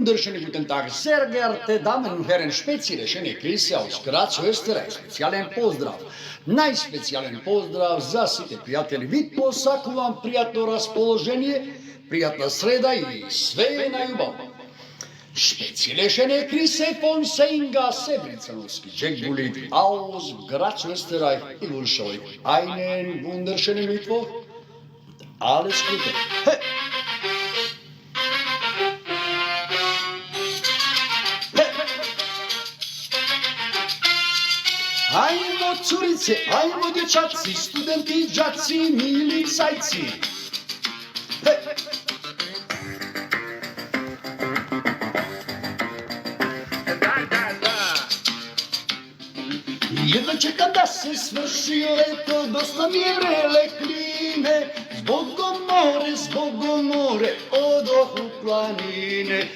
Wunderschönen guten Tag, sehr geehrte Damen und Herren, spezielle schöne Grüße aus Graz, Österreich. Specijalen pozdrav, najspecijalen pozdrav za site prijatelji Vitpo, svaku vam prijatno raspoloženje, prijatna sreda i sve na ljubav. Spezielle schöne Grüße von Senga Sebricanowski, Jack Bullitt aus Graz, Österreich. Ich wünsche euch einen wunderschönen Mittwoch. Alles Gute. Hey. Ajmo curice, ajmo dječaci, studenti, đaci, milicajci. He. Jedva čekam da se svrši leto, dosta mi je vrele klime. Zbogom more, odoh u planine.